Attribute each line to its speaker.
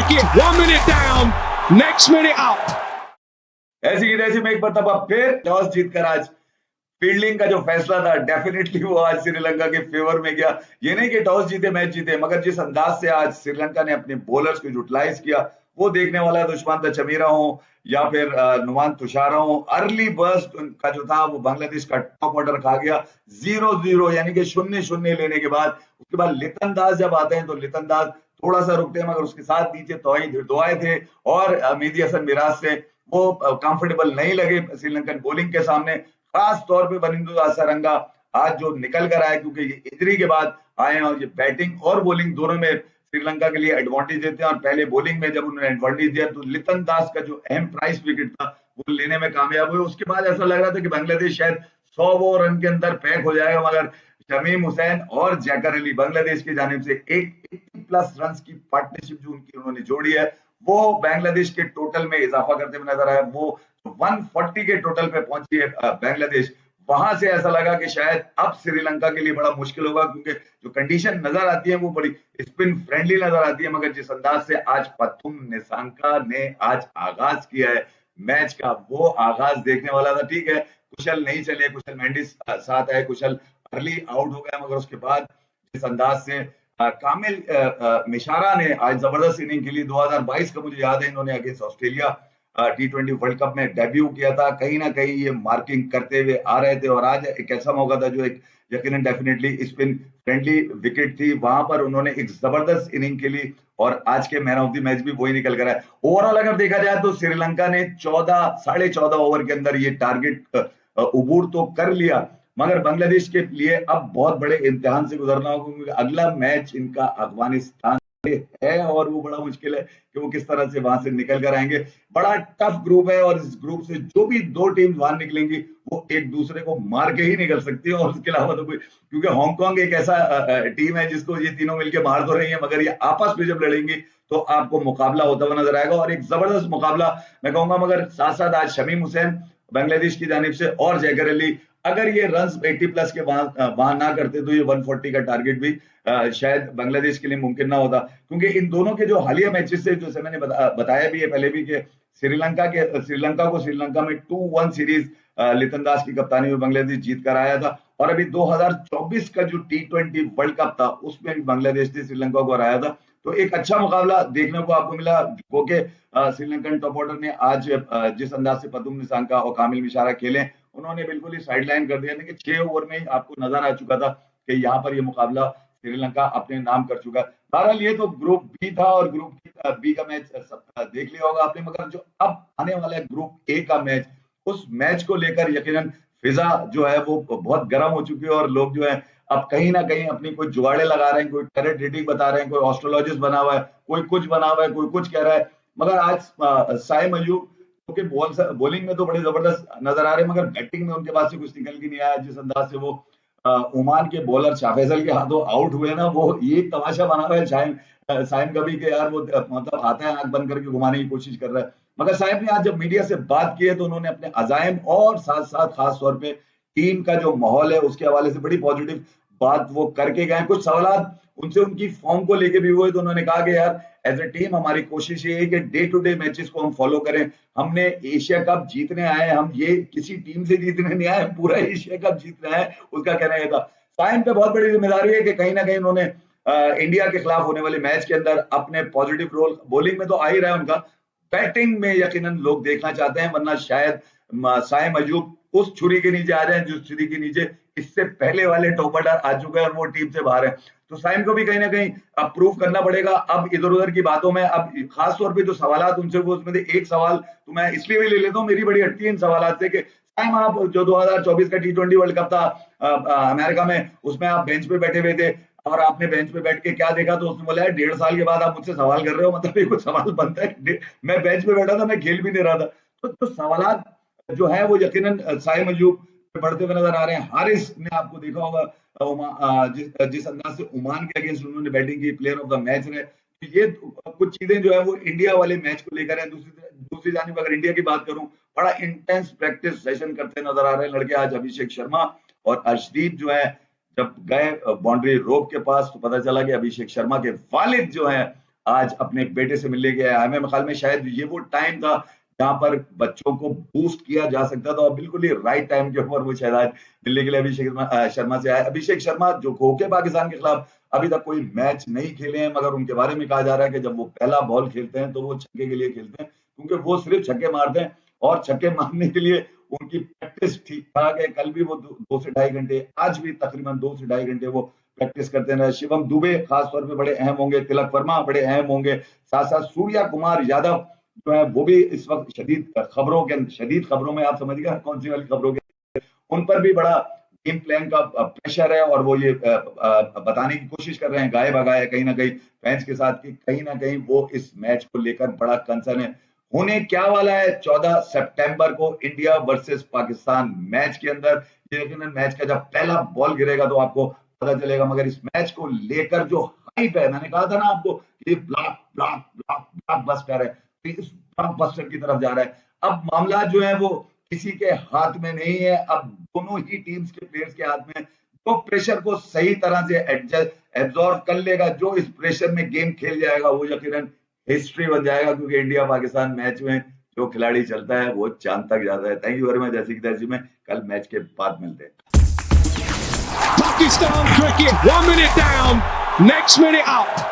Speaker 1: wicket. 1 minute down, next minute up.
Speaker 2: ऐसी की तैसी में एक मरतबा फिर टॉस जीतकर आज फील्डिंग का जो फैसला था डेफिनेटली वो आज श्रीलंका के फेवर में गया। ये नहीं कि टॉस जीते मैच जीते, मगर जिस अंदाज से आज श्रीलंका ने अपने बॉलर्स को यूटिलाइज किया वो देखने वाला दुष्मंत चमीरा हो या फिर नुमान तुषारा हो, अर्ली बर्स्ट का जो था वो बांग्लादेश का टॉप ऑर्डर खा गया 0-0, यानी कि 0-0 लेने के बाद उसके बाद लितन दास जब आते हैं तो लितन दास थोड़ा सा रुकते हैं, मगर उसके साथ नीचे दुआए थे और मेहदी हसन मिराज से वो कंफर्टेबल नहीं लगे श्रीलंकन बॉलिंग के सामने। खास तौर पे वनिंदु आसारंगा आज जो निकल कर आए, क्योंकि ये इंजरी के बाद आए हैं और ये बैटिंग और बॉलिंग दोनों में श्रीलंका के लिए एडवांटेज देते हैं। और पहले बॉलिंग में जब उन्होंने एडवांटेज दिया तो लितन दास का जो अहम प्राइस विकेट था वो लेने में कामयाब हुए। उसके बाद ऐसा लग रहा था कि बांग्लादेश शायद 100 रन के अंदर पैक हो जाएगा, मगर शमीम हुसैन और जैकर अली बांग्लादेश की जानिब से 80+ रन की पार्टनरशिप जो उनकी उन्होंने जोड़ी है वो बांग्लादेश के टोटल में इजाफा करते हुए नजर आया। वो 140 के टोटल पे पहुंची है बांग्लादेश। वहां से ऐसा लगा कि शायद अब श्रीलंका के लिए बड़ा मुश्किल होगा, क्योंकि जो कंडीशन नजर आती है वो बड़ी स्पिन फ्रेंडली नजर आती है, मगर जिस अंदाज से आज पथुम निसांका ने आज आगाज किया है मैच का, वो आगाज देखने वाला था। ठीक है, कुशल नहीं चले, कुशल मेंडिस साथ आए, कुशल अर्ली आउट हो गया, मगर उसके बाद जिस अंदाज से कामिल मिशारा ने आज जबरदस्त इनिंग खेली। 2022 का मुझे याद है इन्होंने against Australia T20 world cup में डेब्यू किया था, कहीं ना कहीं ये मार्किंग करते हुए आ रहे थे और आज एक ऐसा मौका था जो एक यकीनन डेफिनेटली स्पिन फ्रेंडली विकेट थी, वहां पर उन्होंने एक जबरदस्त इनिंग खेली और आज के मैन ऑफ द मैच भी वही निकल कर आए। ओवरऑल अगर देखा जाए तो श्रीलंका ने 14 ओवर के अंदर ये टारगेट उबूर तो कर लिया, मगर बांग्लादेश के लिए अब बहुत बड़े इम्तिहान से गुजरना होगा, क्योंकि अगला मैच इनका अफगानिस्तान है और वो बड़ा मुश्किल है कि वो किस तरह से वहां से निकल कर आएंगे। बड़ा टफ ग्रुप है और इस ग्रुप से जो भी दो टीम बाहर निकलेंगी वो एक दूसरे को मार के ही निकल सकती है, और उसके अलावा तो कोई, क्योंकि हांगकांग एक ऐसा टीम है जिसको ये तीनों मिलकर मार तो रही है, मगर ये आपस में जब लड़ेंगी तो आपको मुकाबला होता हुआ नजर आएगा और एक जबरदस्त मुकाबला मैं कहूंगा। मगर साथ साथ आज शमीम हुसैन बांग्लादेश की जानिब से और जैकर अली अगर ये रन्स 80+ के वहां ना करते तो ये 140 का टारगेट भी शायद बांग्लादेश के लिए मुमकिन ना होता, क्योंकि इन दोनों के जो हालिया मैचेस से जैसे मैंने बताया भी है पहले भी कि श्रीलंका को श्रीलंका में 2-1 सीरीज लितन दास की कप्तानी में बांग्लादेश जीत कर आया था, और अभी 2024 का जो T20 वर्ल्ड कप था उसमें भी बांग्लादेश ने श्रीलंका को हराया था। तो एक अच्छा मुकाबला देखने को आपको मिला, क्योंकि श्रीलंकन टॉप ऑर्डर ने आज जिस अंदाज से पथुम निसांका और कामिल मिशारा खेले उन्होंने बिल्कुल ही साइडलाइन कर दिया, कि 6 ओवर में ही आपको नजर आ चुका था कि यहाँ पर ये मुकाबला श्रीलंका अपने नाम कर चुका है। बहरहाल ये तो ग्रुप बी था और ग्रुप बी का मैच देख लिया होगा आपने, मगर जो अब आने वाला है ग्रुप ए का मैच, उस मैच को लेकर यकीनन फिजा जो है वो बहुत गर्म हो चुकी है और लोग जो है अब कहीं ना कहीं अपनी कोई जुगाड़े लगा रहे हैं, कोई करंट रेटिंग बता रहे हैं, कोई ऑस्ट्रोलॉजिस्ट बना हुआ है, कोई कुछ बना हुआ है, कोई कुछ कह रहा है। मगर आज साइम अयूब क्योंकि बॉलिंग में तो बड़े जबरदस्त नजर आ रहे हैं, मगर बैटिंग में उनके पास से कुछ निकल के नहीं आया। जिस अंदाज से वो ओमान के बॉलर शाह फैसल के हाथों आउट हुए ना, वो ये तमाशा बना हुआ है साइम कभी के यार, वो मतलब आता है आंख बंद करके घुमाने की कोशिश कर रहा है। मगर साइम ने आज जब मीडिया से बात की है तो उन्होंने अपने अजायम और साथ साथ खास तौर पे टीम का जो माहौल है उसके हवाले से बड़ी पॉजिटिव बात वो करके गए। कुछ सवाल उनसे उनकी फॉर्म को लेके भी हुए तो उन्होंने कहा कि यार एज ए टीम हमारी कोशिश ये है कि डे टू डे मैचेस को हम फॉलो करें। हमने एशिया कप जीतने आए, हम ये किसी टीम से जीतने नहीं आए, पूरा एशिया कप जीतने आए, उसका कहना यह था। साइम पे बहुत बड़ी जिम्मेदारी है कि कहीं ना कहीं उन्होंने इंडिया के खिलाफ होने वाले मैच के अंदर अपने पॉजिटिव रोल, बॉलिंग में तो आ ही रहा है उनका, बैटिंग में यकीनन लोग देखना चाहते हैं, वरना शायद साइम अयूब उस छुरी के नीचे आ जाए जिस छुरी के नीचे इससे पहले वाले टॉप ऑर्डर आ चुका है और वो टीम से बाहर है। तो साइम को भी कहीं ना कहीं अब प्रूव करना पड़ेगा। अब इधर उधर की बातों में अब खास तौर पे जो सवाल उनसे वो उसमें से एक सवाल तो मैं इसलिए भी ले लेता हूँ, मेरी बड़ी हटती है इन सवाल से कि साइम आप जो 2024 का T20 वर्ल्ड कप था अमेरिका में, उसमें आप बेंच पे बैठे हुए थे और आपने बेंच पे बैठ के क्या देखा, तो उसने बोला है 1.5 साल के बाद आप मुझसे सवाल कर रहे हो, मतलब ये कुछ सवाल बनता है। मैं बेंच पे बैठा था, मैं खेल भी नहीं रहा था। तो सवाल जो है वो यकीनन साइम अयूब बढ़ते हुए नजर आ रहे हैं। हारिस ने आपको देखा होगा जिस अंदाज से ओमान के अगेंस्ट उन्होंने बैटिंग की, प्लेयर ऑफ द मैच रहे। तो ये कुछ चीजें जो है वो इंडिया वाले मैच को लेकर है। दूसरी जानिब अगर इंडिया की बात करूं, बड़ा इंटेंस प्रैक्टिस सेशन करते नजर आ रहे हैं लड़के। आज अभिषेक शर्मा और अर्शदीप जो है जब गए बाउंड्री रोप के पास तो पता चला कि अभिषेक शर्मा के वालिद जो है आज अपने बेटे से मिलने गया। हमें ख्याल में शायद ये वो टाइम था जहां पर बच्चों को बूस्ट किया जा सकता था और बिल्कुल ही राइट टाइम के ऊपर वो शायद आज मिलने के लिए अभिषेक शर्मा से आए। अभिषेक शर्मा जो खो के पाकिस्तान के खिलाफ अभी तक कोई मैच नहीं खेले हैं, मगर उनके बारे में कहा जा रहा है कि जब वो पहला बॉल खेलते हैं तो वो छक्के के लिए खेलते हैं, क्योंकि वो सिर्फ छक्के मारते हैं और छक्के मारने के लिए उनकी प्रैक्टिस ठीक ठाक है। कल भी वो 2 से ढाई घंटे, आज भी तकरीबन 2 से ढाई घंटे वो प्रैक्टिस करते रहे। शिवम दुबे खासतौर पे बड़े अहम होंगे, तिलक वर्मा बड़े अहम होंगे, साथ साथ सूर्या कुमार यादव जो है वो भी इस वक्त शदीद खबरों में, आप समझिएगा कौन सी वाली खबरों के, उन पर भी बड़ा गेम प्लान का प्रेशर है और वो ये बताने की कोशिश कर रहे हैं गाये बगाए कहीं ना कहीं फैंस के साथ कि कहीं ना कहीं वो इस मैच को लेकर बड़ा कंसर्न है। होने क्या वाला है 14 सितंबर को इंडिया वर्सेस पाकिस्तान मैच के अंदर। ये यकीनन मैच का जब पहला बॉल गिरेगा तो आपको पता चलेगा, मगर इस मैच को लेकर जो हाइप है, मैंने कहा था ना आपको कि ब्लॉक बस्टर है, तो इस ब्लॉक बस्टर की तरफ जा रहा है। अब मामला जो है वो किसी के हाथ में नहीं है, अब दोनों ही टीम्स के प्लेयर्स के हाथ में। तो प्रेशर को सही तरह से एब्जॉर्व कर लेगा, जो इस प्रेशर में गेम खेल जाएगा वो यकीनन हिस्ट्री बन जाएगा, क्योंकि इंडिया पाकिस्तान मैच में जो खिलाड़ी चलता है वो चांद तक जाता है। Thank you very much. जैसे कि तैसी में कल मैच के बाद मिलते हैं।
Speaker 1: Pakistan cricket, 1 minute down, next minute up.